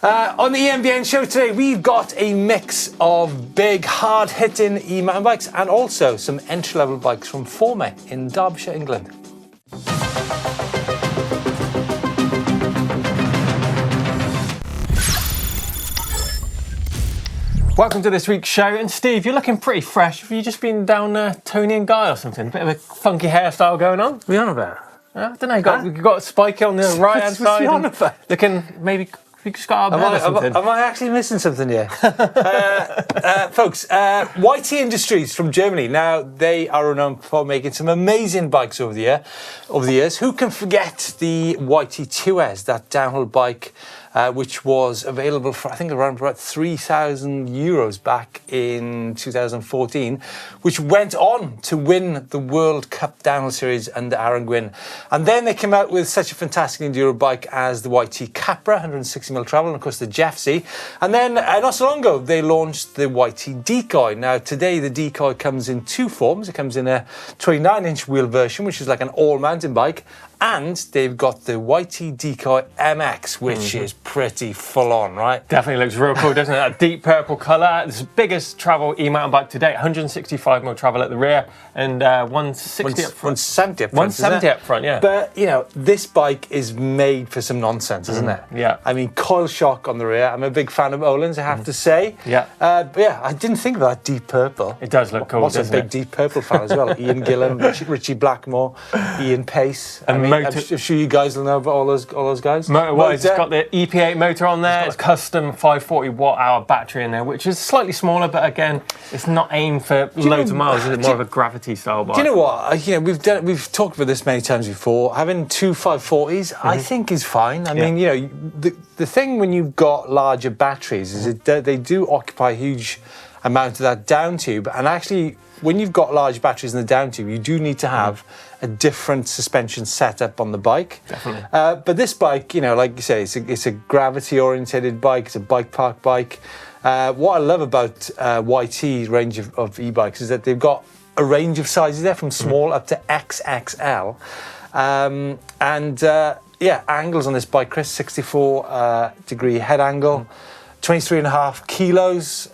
On the EMBN show today, we've got a mix of big, hard-hitting e-mountain bikes and also some entry-level bikes from Forme in Derbyshire, England. Welcome to this week's show. And Steve, you're looking pretty fresh. Have you just been down Tony and Guy or something? Bit of a funky hairstyle going on? What are you on about? I don't know. You've got a spike on the right hand side. What are you on about? Looking maybe you just got out of bed or something. Am I actually missing something here? Folks, YT Industries from Germany. Now, they are renowned for making some amazing bikes over the years. Who can forget the YT 2S, that downhill bike, which was available for, I think, around about €3,000 back in 2014, which went on to win the World Cup Downhill Series under Aaron Gwyn. And then they came out with such a fantastic enduro bike as the YT Capra, 160mm travel, and of course the Jeffsy. And then not so long ago, they launched the YT Decoy. Now, today the Decoy comes in two forms. It comes in a 29-inch wheel version, which is like an all-mountain bike, and they've got the YT Decoy MX, which is pretty full on, right? Definitely looks real cool, doesn't it? That deep purple colour. It's the biggest travel e-mountain bike to date. 165mm travel at the rear and 160 up front. 170 up front. 170 up front, yeah. But, you know, this bike is made for some nonsense, isn't it? Yeah. I mean, coil shock on the rear. I'm a big fan of Olin's, I have to say. Yeah. But yeah, I didn't think of that deep purple. It does look cool, I'm also a big deep purple fan as well. Ian Gillan, Richie Blackmore, Ian Pace. I'm sure you guys will know about all those guys. Motor-wise, it's got the EP8 motor on there. It's custom 540 watt-hour battery in there, which is slightly smaller, but again, it's not aimed for loads of miles. It's more of a gravity style bike. Do you know what? We've talked about this many times before. Having two 540s, I think, is fine. I mean, the thing when you've got larger batteries is they do occupy a huge amount of that down tube, and actually, when you've got large batteries in the down tube, you do need to have a different suspension setup on the bike. Definitely. But this bike, like you say, it's a gravity-orientated bike. It's a bike park bike. What I love about YT's range of e-bikes is that they've got a range of sizes there, from small up to XXL. Angles on this bike, Chris, 64 degree head angle, 23.5 kilos.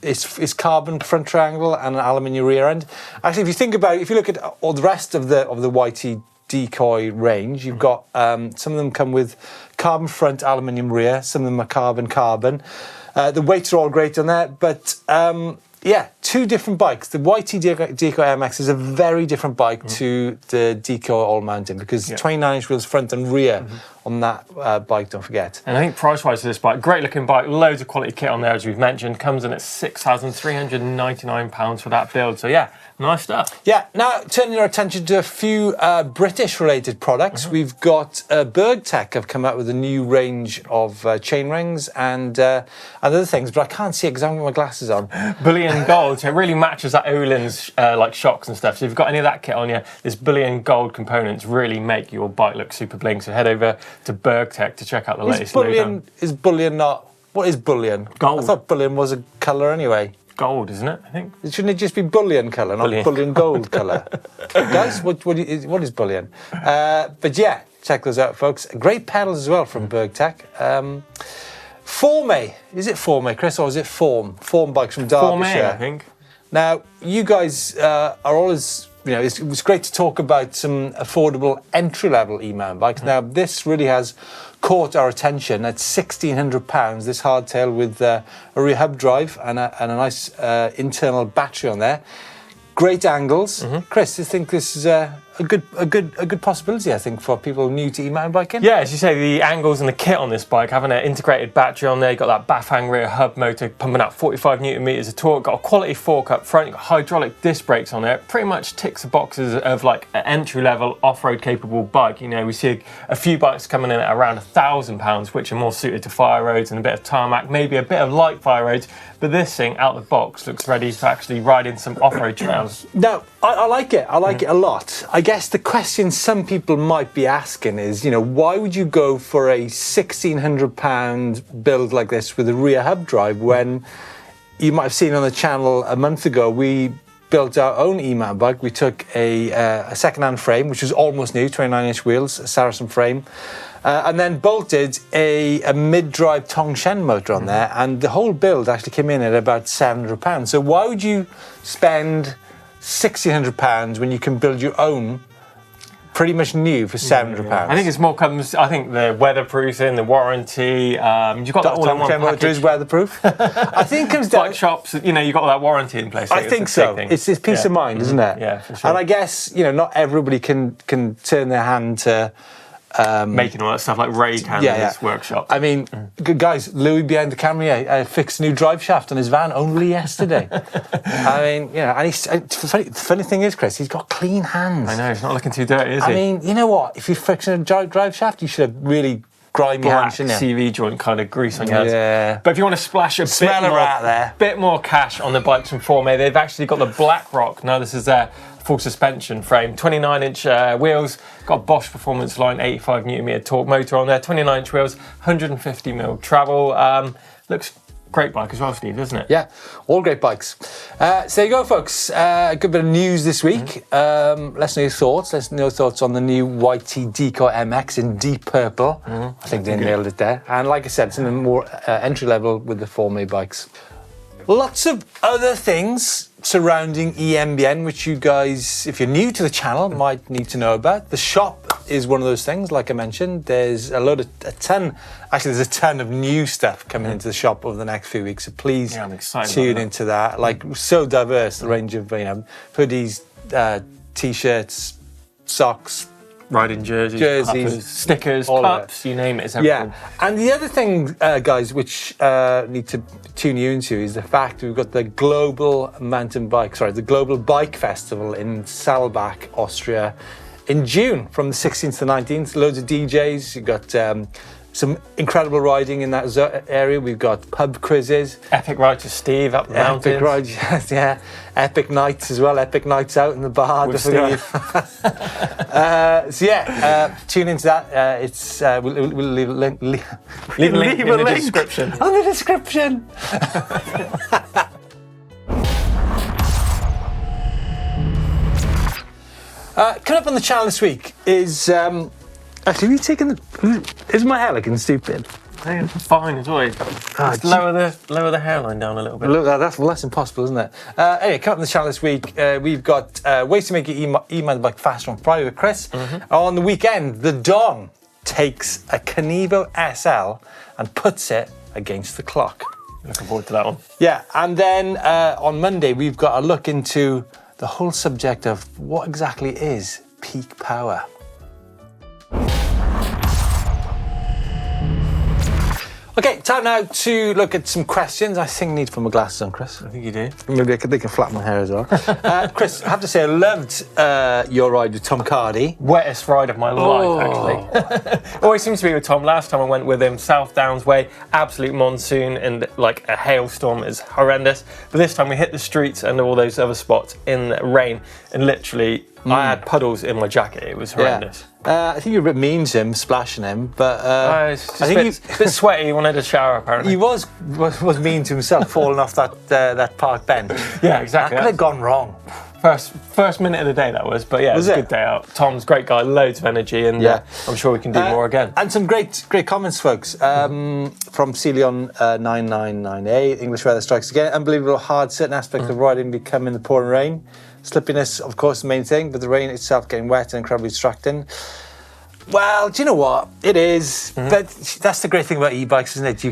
It's carbon front triangle and an aluminium rear end. Actually, if you look at all the rest of the YT Decoy range, you've got some of them come with carbon front, aluminium rear. Some of them are carbon. The weights are all great on there, but two different bikes. The YT Decoy MX is a very different bike to the Decoy All Mountain because 29-inch wheels front and rear on that bike, don't forget. And I think price-wise for this bike, great looking bike, loads of quality kit on there, as we've mentioned, comes in at £6,399 for that build. So yeah, nice stuff. Yeah, now turning our attention to a few British-related products. We've got Burgtec have come out with a new range of chain rings and other things, but I can't see it because I haven't got my glasses on. Bullion gold, so it really matches that Öhlins like shocks and stuff. So if you've got any of that kit on you, this bullion gold components really make your bike look super bling. So head over to Burgtec to check out the latest lowdown. Is bullion not... What is bullion? Gold. I thought bullion was a colour anyway. Gold, isn't it, I think? Shouldn't it just be bullion colour, not bullion gold colour? Guys, what is bullion? But yeah, check those out, folks. Great pedals as well from Burgtec. Forme. Is it Forme, Chris, or is it Forme? Forme bikes from Derbyshire. Forme, I think. Now, you guys are always... it was great to talk about some affordable entry-level e-mountain bikes. Now, this really has caught our attention at £1,600. This hardtail with a rear hub drive and a nice internal battery on there. Great angles. Chris, do you think this is a good possibility, I think, for people new to e-mountain biking? Yeah, as you say, the angles and the kit on this bike, having an integrated battery on there, you've got that Bafang rear hub motor pumping out 45 newton meters of torque, got a quality fork up front, you've got hydraulic disc brakes on there. It pretty much ticks the boxes of like an entry-level off-road capable bike. We see a few bikes coming in at around £1,000, which are more suited to fire roads and a bit of tarmac, maybe a bit of light fire roads, but this thing out the box looks ready to actually ride in some off-road trails. No, I like it. I like it a lot. I guess the question some people might be asking is, why would you go for a £1,600 build like this with a rear hub drive when you might have seen on the channel a month ago we built our own e-mountain bike. We took a second-hand frame, which was almost new, 29-inch wheels, a Saracen frame, and then bolted a mid-drive Tongshen motor on there, and the whole build actually came in at about £700. So why would you spend £1,600 when you can build your own pretty much new for £700? I think it's more comes. I think the weatherproofing, the warranty. You've got that all in one package. Motor is weaturoof. I think it comes down. Bike shops, you know, you've got that warranty in place. I think so. It's peace of mind, isn't it? Yeah, for sure. And I guess, you know, not everybody can turn their hand to making all that stuff like Ray can in his workshop. I mean, good guys, Louis behind the camera fixed a new drive shaft on his van only yesterday. I mean, you know, and the funny thing is, Chris, he's got clean hands. I know, he's not looking too dirty, is he? I mean, you know what? If you're fixing a drive shaft, you should have really grimy hands, shouldn't you? CV joint kind of grease on your hands. Yeah. But if you want to splash a bit more cash on the bikes from Forme, they've actually got the Bladverk. Now this is their full suspension frame, 29-inch wheels, got a Bosch Performance Line 85 Nm torque motor on there, 29-inch wheels, 150mm travel. Looks great bike as well, Steve, doesn't it? Yeah, all great bikes. So there you go, folks. A good bit of news this week. Let's know your thoughts. Let's know your thoughts on the new YT Decoy MX in deep purple. I think they nailed it there. And like I said, it's in the more entry level with the Forme bikes. Lots of other things surrounding EMBN, which you guys, if you're new to the channel, might need to know about. The shop is one of those things, like I mentioned. There's there's a ton of new stuff coming into the shop over the next few weeks. So please tune into that. Like, so diverse, the range of, you know, hoodies, t-shirts, socks, riding jerseys, puffers, stickers, cups, you name it, it's everything. Yeah, and the other thing, guys, which need to tune you into is the fact we've got the Global Bike Festival in Saalbach, Austria, in June from the 16th to 19th. Loads of DJs. You've got some incredible riding in that area. We've got pub quizzes. Epic rides with Steve up the mountains. Epic rides, yes, yeah. Epic nights as well. Epic nights out in the bar. With Steve. So yeah, tune into that. It's we'll leave a link. Leave a link in the description. On the description. Coming up on the channel this week is actually, have you taken is my hair looking stupid? Fine as always. Just lower the hairline down a little bit. Look, that's impossible, isn't it? Anyway, coming up on the channel this week, we've got ways to make your e-mountain bike faster on Friday with Chris. On the weekend, the Don takes a Kenevo SL and puts it against the clock. Looking forward to that one. Yeah, and then on Monday, we've got a look into the whole subject of what exactly is peak power. Okay, time now to look at some questions. I think I need to put my glasses on, Chris. I think you do. Maybe they can flatten my hair as well. Chris, I have to say, I loved your ride with Tom Cardy. Wettest ride of my life, actually. Always seems to be with Tom. Last time I went with him, South Downs way, absolute monsoon and like a hailstorm is horrendous. But this time we hit the streets and all those other spots in rain, and literally I had puddles in my jacket. It was horrendous. I think you were a bit mean to him, splashing him, but I think he's a bit sweaty. He wanted a shower, apparently. He was mean to himself, falling off that park bench. Yeah, exactly. That could have gone wrong. First minute of the day that was, but yeah, it was a good day out. Tom's a great guy, loads of energy, and I'm sure we can do more again. And some great comments, folks, from Celion999A. English weather strikes again. Unbelievable hard, certain aspects of riding become in the pouring rain. Slippiness, of course, the main thing, but the rain itself getting wet and incredibly distracting. Well, do you know what? It is. But that's the great thing about e-bikes, isn't it?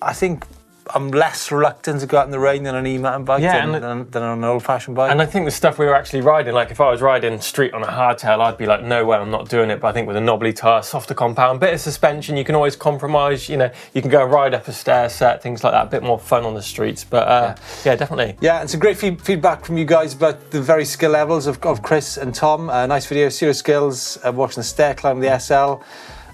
I think I'm less reluctant to go out in the rain than an e-mountain bike than on an old-fashioned bike. And I think the stuff we were actually riding, like if I was riding street on a hardtail, I'd be like, no way, I'm not doing it. But I think with a knobbly tyre, softer compound, bit of suspension, you can always compromise. You know, you can go and ride up a stair set, things like that. A bit more fun on the streets. But yeah, definitely. Yeah, and some great feedback from you guys about the very skill levels of Chris and Tom. Nice video, serious skills, watching the stair climb the SL.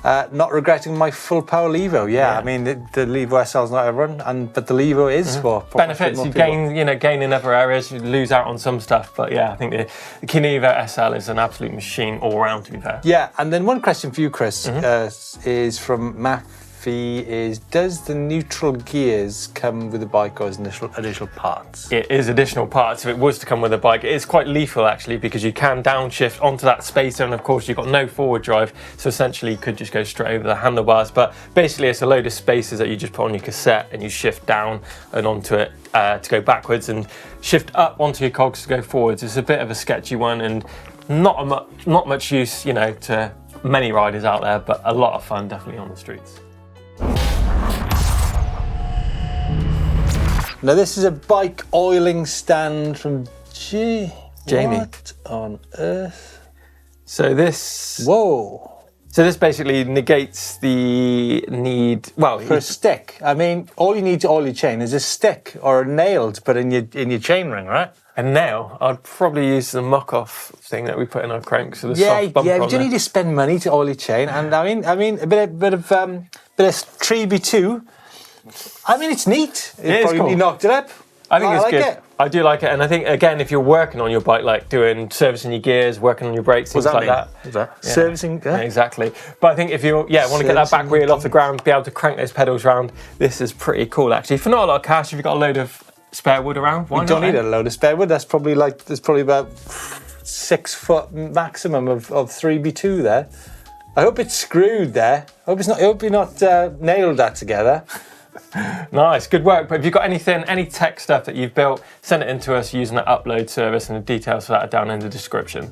Not regretting my full power Levo. I mean the Levo SL is not everyone, but the Levo is for benefits. You gain in other areas. You lose out on some stuff, but yeah, I think the Kenevo SL is an absolute machine all round. To be fair. Yeah, and then one question for you, Chris, is from Matthew Fee is, does the neutral gears come with the bike or as additional parts? It is additional parts. If it was to come with a bike, it is quite lethal actually, because you can downshift onto that spacer, and of course you've got no forward drive, so essentially you could just go straight over the handlebars. But basically it's a load of spacers that you just put on your cassette and you shift down and onto it to go backwards, and shift up onto your cogs to go forwards. It's a bit of a sketchy one, and not much use, you know, to many riders out there, but a lot of fun definitely on the streets. Now this is a bike oiling stand from Jamie. What on earth? So this basically negates the need, well, for a stick. I mean, all you need to oil your chain is a stick or a nail to put in your chain ring, right? a nail. I'd probably use the muck-off thing that we put in our cranks with the soft bumper on but you need to spend money to oil your chain, and I mean, a bit of Treeby too. I mean, it's neat. It is cool. You knocked it up. I think it's like good. It. I do like it, and I think again, if you're working on your bike, like doing servicing your gears, working on your brakes, things like that. What's that? Yeah. Servicing. Yeah, exactly. But I think if you want to get that back wheel off the ground, be able to crank those pedals round, this is pretty cool actually. For not a lot of cash, if you've got a load of spare wood around, why you don't need a load of spare wood. There's probably about 6 foot maximum of 3B2 there. I hope it's screwed there. I hope you're not nailed that together. Nice, good work. But if you've got anything, any tech stuff that you've built, send it in to us using the upload service, and the details for that are down in the description.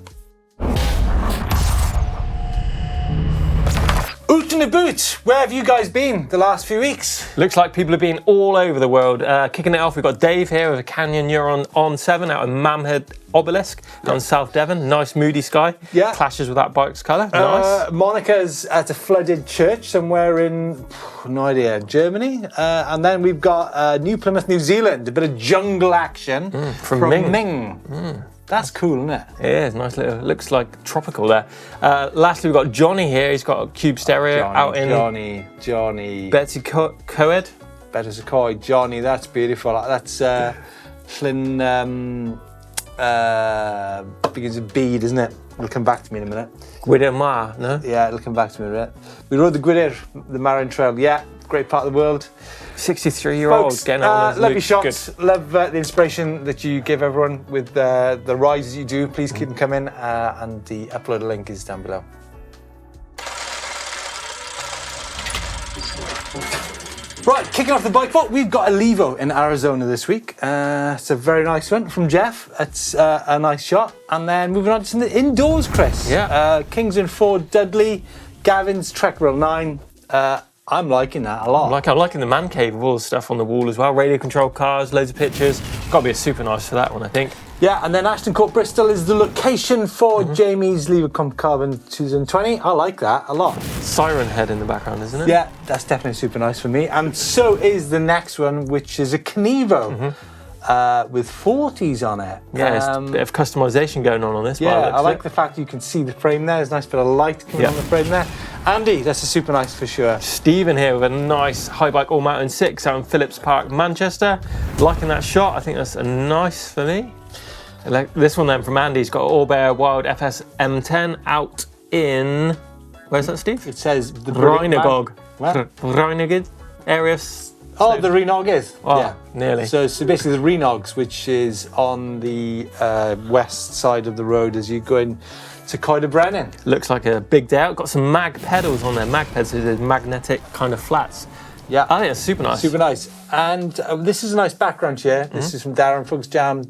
Oot in the boot, where have you guys been the last few weeks? Looks like people have been all over the world. Kicking it off, we've got Dave here with a Canyon Neuron on 7 out of Mamhead Obelisk on South Devon. Nice moody sky. Yeah. Clashes with that bike's colour. Nice. Monica's at a flooded church somewhere in, no idea, Germany. And then we've got New Plymouth, New Zealand. A bit of jungle action from Ming. That's cool, isn't it? It is, nice little, looks like tropical there. Lastly, we've got Johnny here. He's got a cube stereo out in Johnny. Betsy Coed. Betsy Coed, Johnny, that's beautiful. That's Llyn, begins with B, doesn't it? It'll come back to me in a minute. Gwydir Ma, no? Yeah, it'll come back to me in a minute. We rode the Gwydir, the Marin Trail, yeah, great part of the world. 63-year-old getting on. Lovely shots. Good. Love the inspiration that you give everyone with the rides you do. Please keep them coming, and the upload link is down below. Right, kicking off the bike vault, we've got a Levo in Arizona this week. It's a very nice one from Jeff. It's a nice shot. And then moving on to the indoors, Chris. Yeah. Kingsland 4 Dudley, Gavin's Trek Rail 9. I'm liking that a lot. I'm liking the man cave with all the stuff on the wall as well. Radio controlled cars, loads of pictures. Got to be a super nice for that one, I think. Yeah, and then Ashton Court Bristol is the location for Jamie's Lever Carbon 2020. I like that a lot. Siren head in the background, isn't it? Yeah, that's definitely super nice for me. And so is the next one, which is a Knievo with 40s on it. Yeah, there's a bit of customization going on this. Yeah, I like the fact you can see the frame there. There's a nice bit of light coming on the frame there. Andy, that's a super nice for sure. Stephen here with a nice high bike all mountain 6 out in Phillips Park, Manchester. Liking that shot. I think that's a nice for me. Like this one then from Andy's got All Bear Wild FS M10 out in, where's that, Steve? It says the Rheinagog. Rheinagog area. Oh, the Rhenog is. Oh, yeah, nearly. So basically the Rhenogs, which is on the west side of the road as you go in to Coed Brennan. Looks like a big day out. Got some mag pedals on there. Mag pedals, so there's magnetic kind of flats. Yeah, I think it's super nice. Super nice. And this is a nice background here. This is from Darren Fuchs Jam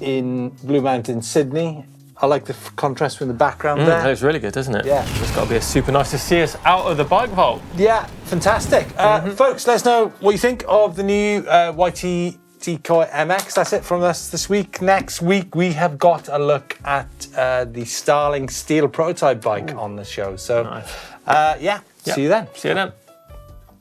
in Blue Mountain, Sydney. I like the contrast with the background there. That looks really good, doesn't it? Yeah. It's got to be super nice to see us out of the bike vault. Yeah, fantastic. Folks, let us know what you think of the new YT Decoy MX. That's it from us this week. Next week, we have got a look at the Starling Steel prototype bike on the show. So, nice. yeah, see you then. See you then.